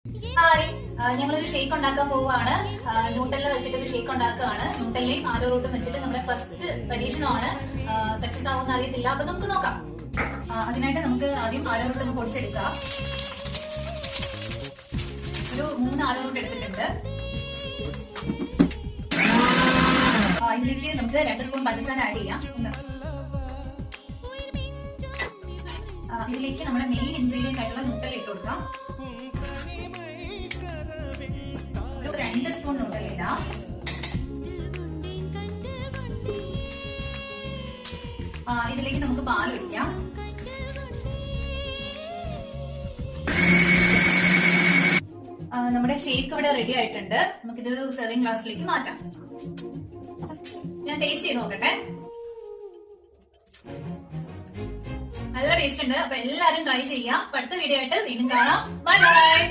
Hi, ഞങ്ങളൊരു shake ഉണ്ടാക്കാൻ പോവുകയാണ്. ന്യൂട്ടല്ല വെച്ചിട്ടൊരു ഷേക്ക് ഉണ്ടാക്കുകയാണ്. ന്യൂട്ടല്ലയും ആരോ റൂട്ടും വെച്ചിട്ട് നമ്മുടെ ഫസ്റ്റ് പരീക്ഷണമാണ്. സക്സസ് ആവുമെന്ന് അറിയത്തില്ല, അപ്പൊ നമുക്ക് നോക്കാം. അതിനായിട്ട് നമുക്ക് ആദ്യം ആരോ റൂട്ട് ഒന്ന് പൊടിച്ചെടുക്കാം. ഒരു 3 ആരോ റൂട്ട് എടുത്തിട്ടുണ്ട്. ഇതിലേക്ക് നമുക്ക് 2 സ്പൂൺ പഞ്ചസാര ആഡ് ചെയ്യാം. ഇതിലേക്ക് നമ്മുടെ മെയിൻ ഇൻഗ്രീഡിയന്റ് ആയിട്ടുള്ള ന്യൂട്ടല്ല ഇട്ട് കൊടുക്കാം. 2 സ്പൂൺ ന്യൂട്ടല്ല ഇടാം. ഇതിലേക്ക് നമുക്ക് പാൽ ഒഴിക്കാം. നമ്മുടെ ഷേക്ക് ഇവിടെ റെഡി ആയിട്ടുണ്ട്. നമുക്കിത് സെർവിംഗ് ഗ്ലാസ്സിലേക്ക് മാറ്റാം. ഞാൻ ടേസ്റ്റ് ചെയ്ത് നോക്കട്ടെ. നല്ല ടേസ്റ്റ് ഉണ്ട്. അപ്പൊ എല്ലാരും ട്രൈ ചെയ്യാം. അടുത്ത വീഡിയോ ആയിട്ട് വീണ്ടും കാണാം. Bye bye.